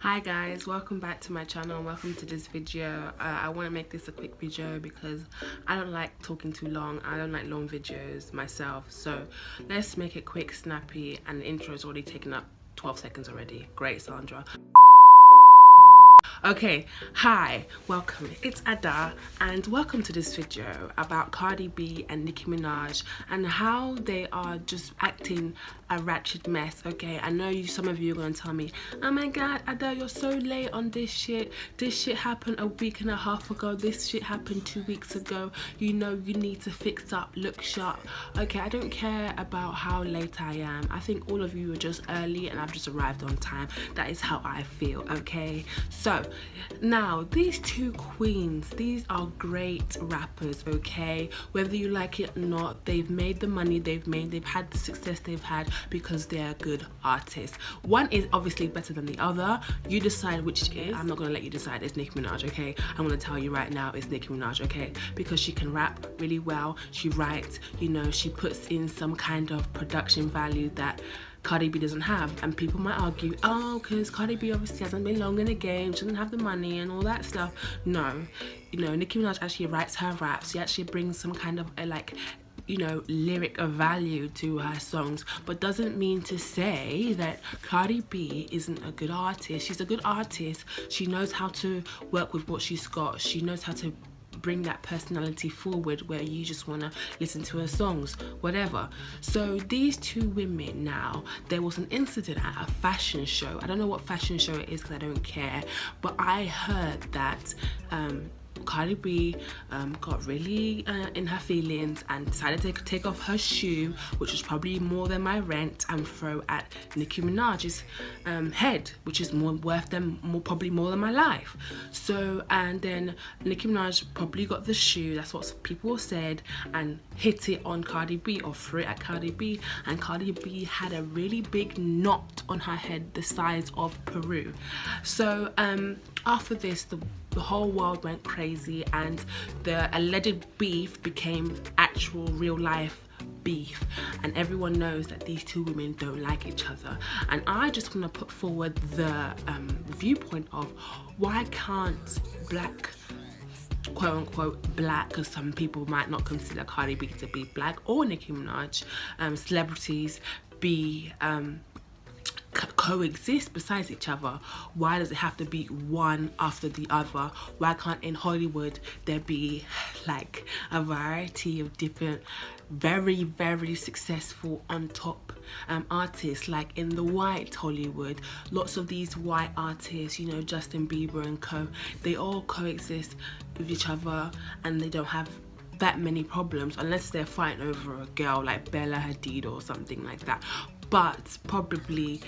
Hi guys, welcome back to my channel and welcome to this video. I want to make this a quick video because I don't like talking too long. I don't like long videos myself, so let's make it quick, snappy, and the intro is already taken up 12 seconds already. Great, Sandra. Okay, hi, welcome. It's Ada and welcome to this video about Cardi B and Nicki Minaj and how they are just acting a ratchet mess. Okay, I know some of you are going to tell me, oh my god, Ada, you're so late on this shit. This shit happened a week and a half ago. This shit happened 2 weeks ago. You know you need to fix up, look sharp. Okay, I don't care about how late I am. I think all of you are just early and I've just arrived on time. That is how I feel, okay? So now these two queens, these are great rappers, okay? Whether you like it or not, they've made the money they've had the success they've had because they're good artists. One is obviously better than the other. You decide which it is. I'm not gonna let you decide. It's Nicki Minaj, okay? I'm gonna tell you right now, it's Nicki Minaj, okay? Because she can rap really well, she writes, you know, she puts in some kind of production value that Cardi B doesn't have. And people might argue, oh, because Cardi B obviously hasn't been long in the game, she doesn't have the money and all that stuff. No, you know, Nicki Minaj actually writes her raps. She actually brings some kind of lyric of value to her songs, but doesn't mean to say that Cardi B isn't a good artist. She's a good artist. She knows how to work with what she's got. She knows how to bring that personality forward where you just want to listen to her songs, whatever. So these two women now, there was an incident at a fashion show. I don't know what fashion show it is because I don't care, but I heard that Cardi B got really in her feelings and decided to take off her shoe, which was probably more than my rent, and throw at Nicki Minaj's head, which is probably more than my life. So, and then Nicki Minaj probably got the shoe, that's what people said, and hit it on Cardi B or threw it at Cardi B, and Cardi B had a really big knot on her head the size of Peru. So after this, the whole world went crazy and the alleged beef became actual real life beef, and everyone knows that these two women don't like each other. And I just want to put forward the viewpoint of why can't black, quote unquote black, because some people might not consider Cardi B to be black, or Nicki Minaj, celebrities be coexist besides each other? Why does it have to be one after the other? Why can't in Hollywood there be like a variety of different very successful on top artists? Like in the white Hollywood, lots of these white artists, you know, Justin Bieber and co, they all coexist with each other and they don't have that many problems unless they're fighting over a girl like Bella Hadid or something like that. But probably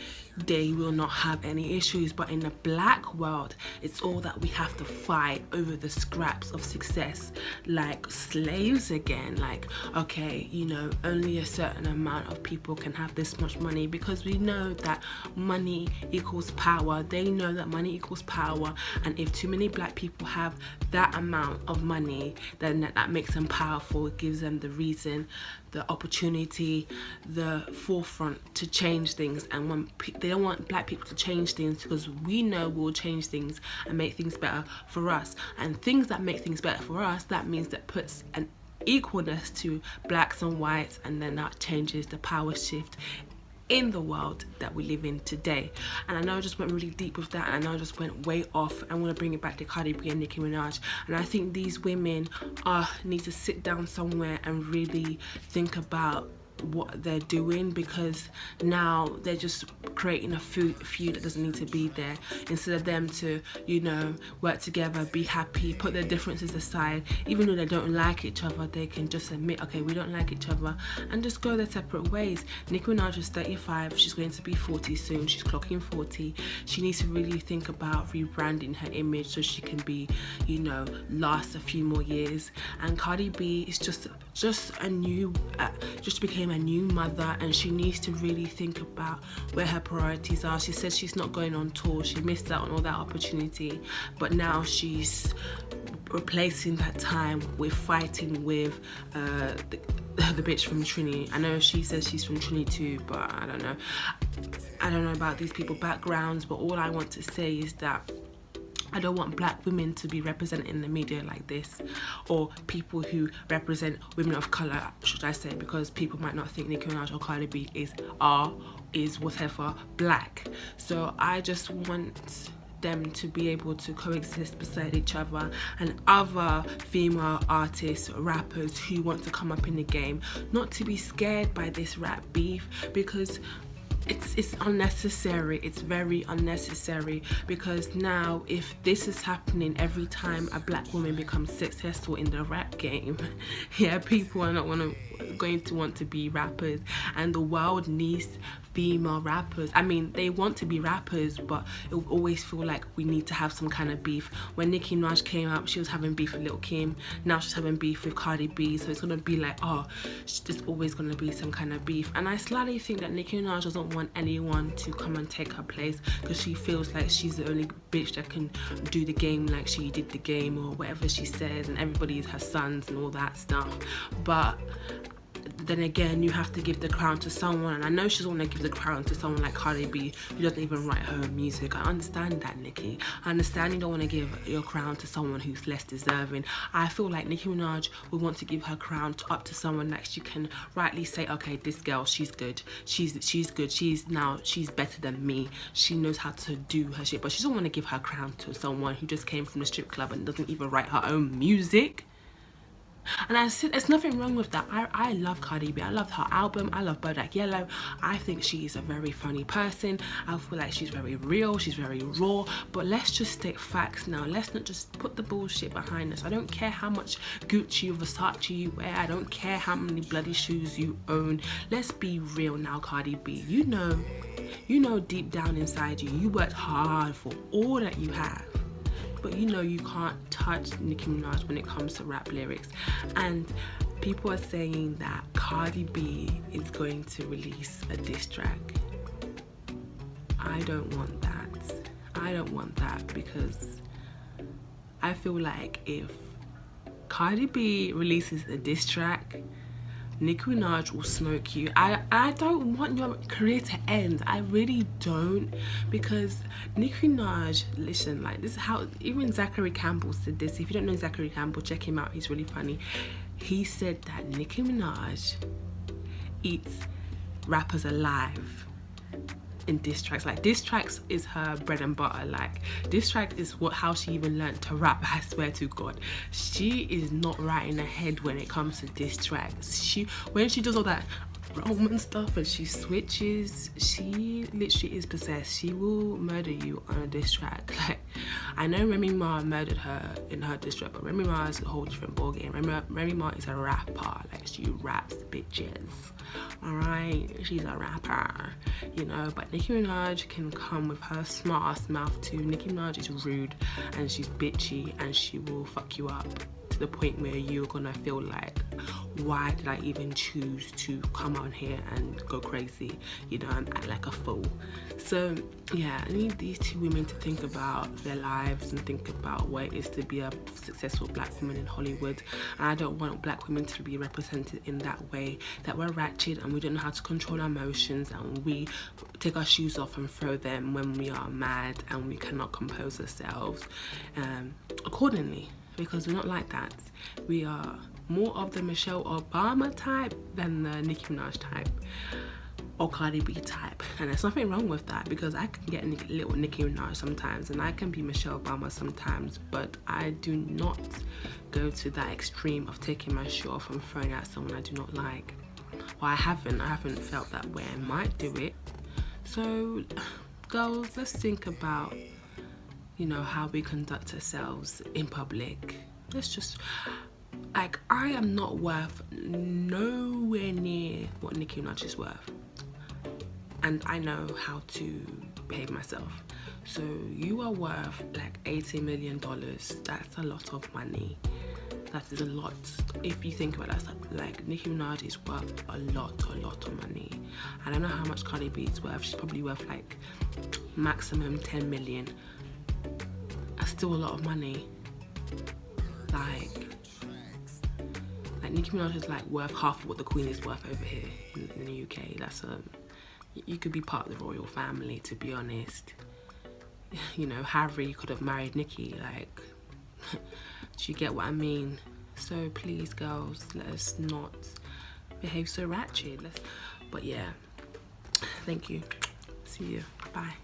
they will not have any issues. But in the black world, it's all that we have to fight over the scraps of success, like slaves again. Like, okay, you know, only a certain amount of people can have this much money, because we know that money equals power. They know that money equals power, and if too many black people have that amount of money, then that makes them powerful. It gives them the reason, the opportunity, the forefront to change things. And when they don't want black people to change things, because we know we'll change things and make things better for us, and things that make things better for us, that means that puts an equalness to blacks and whites, and then that changes the power shift in the world that we live in today. And I know I just went really deep with that, and I know I just went way off. I want to bring it back to Cardi B and Nicki Minaj, and I think these women need to sit down somewhere and really think about what they're doing, because now they're just creating a feud that doesn't need to be there. Instead of them to, you know, work together, be happy, put their differences aside, even though they don't like each other, they can just admit, okay, we don't like each other, and just go their separate ways. Nicki Minaj is 35, she's going to be 40 soon, she's clocking 40. She needs to really think about rebranding her image so she can be, you know, last a few more years. And Cardi B is just became a new mother, and she needs to really think about where her priorities are. She says she's not going on tour, she missed out on all that opportunity, but now she's replacing that time with fighting with the bitch from Trini. I know she says she's from Trini too, but I don't know. I don't know about these people's backgrounds, but all I want to say is that I don't want black women to be represented in the media like this, or people who represent women of colour, should I say, because people might not think Nicki Minaj or Cardi B is whatever black. So I just want them to be able to coexist beside each other, and other female artists, rappers who want to come up in the game, not to be scared by this rap beef, because it's unnecessary. It's very unnecessary, because now if this is happening every time a black woman becomes successful in the rap game, yeah, people are not going to want to be rappers, and the world needs female rappers. I mean, they want to be rappers, but it will always feel like we need to have some kind of beef. When Nicki Minaj came out, she was having beef with Lil Kim. Now she's having beef with Cardi B. So it's gonna be like, oh, there's always gonna be some kind of beef. And I slightly think that Nicki Minaj doesn't want anyone to come and take her place, because she feels like she's the only bitch that can do the game like she did the game, or whatever she says, and everybody is her sons and all that stuff. But then again, you have to give the crown to someone, and I know she doesn't want to give the crown to someone like Cardi B, who doesn't even write her own music. I understand that, Nicki. I understand you don't want to give your crown to someone who's less deserving. I feel like Nicki Minaj would want to give her crown up to someone that she can rightly say, okay, this girl, she's good. She's good. She's better than me. She knows how to do her shit. But she doesn't want to give her crown to someone who just came from the strip club and doesn't even write her own music. And I said, there's nothing wrong with that. I love Cardi B. I love her album. I love Bodak Yellow. I think she's a very funny person. I feel like she's very real. She's very raw. But let's just state facts now. Let's not just put the bullshit behind us. I don't care how much Gucci or Versace you wear. I don't care how many bloody shoes you own. Let's be real now, Cardi B. You know deep down inside you worked hard for all that you have. But you know you can't touch Nicki Minaj when it comes to rap lyrics. And people are saying that Cardi B is going to release a diss track. I don't want that. I don't want that, because I feel like if Cardi B releases a diss track, Nicki Minaj will smoke you. I don't want your career to end. I really don't, because Nicki Minaj, listen, like, this is how even Zachary Campbell said this. If you don't know Zachary Campbell, check him out. He's really funny. He said that Nicki Minaj eats rappers alive in diss tracks. Like, diss tracks is her bread and butter. Like, diss track is how she even learned to rap. I swear to God, she is not right in the head when it comes to diss tracks. When she does all that Roman stuff and she switches, she literally is possessed. She will murder you on a diss track. Like, I know Remy Ma murdered her in her diss track, but Remy Ma is a whole different ballgame. Remy Ma is a rapper. Like, she raps bitches. Alright, she's a rapper, you know. But Nicki Minaj can come with her smart ass mouth too. Nicki Minaj is rude and she's bitchy, and she will fuck you up to the point where you're gonna feel like, why did I even choose to come on here and go crazy, you know, and act like a fool? So yeah, I need these two women to think about their lives and think about what it is to be a successful black woman in Hollywood. And I don't want black women to be represented in that way, that we're ratchet and we don't know how to control our emotions, and we take our shoes off and throw them when we are mad, and we cannot compose ourselves accordingly, because we're not like that. We are more of the Michelle Obama type than the Nicki Minaj type or Cardi B type. And there's nothing wrong with that, because I can get a little Nicki Minaj sometimes and I can be Michelle Obama sometimes, but I do not go to that extreme of taking my shoe off and throwing out someone I do not like. Well, I haven't felt that way. I might do it. So girls, let's think about, you know, how we conduct ourselves in public. Let's just, like, I am not worth nowhere near what Nicki Minaj is worth, and I know how to behave myself. So you are worth like $80 million. That's a lot of money. That is a lot. If you think about that, like, Nicki Minaj is worth a lot of money. I don't know how much Cardi B is worth. She's probably worth like maximum 10 million. That's still a lot of money. Like Nicki Minaj is like worth half of what the Queen is worth over here in the UK. You could be part of the royal family, to be honest. You know, Harry could have married Nicki, like, do you get what I mean? So please, girls, let us not behave so ratchet. But yeah, thank you. See you. Bye.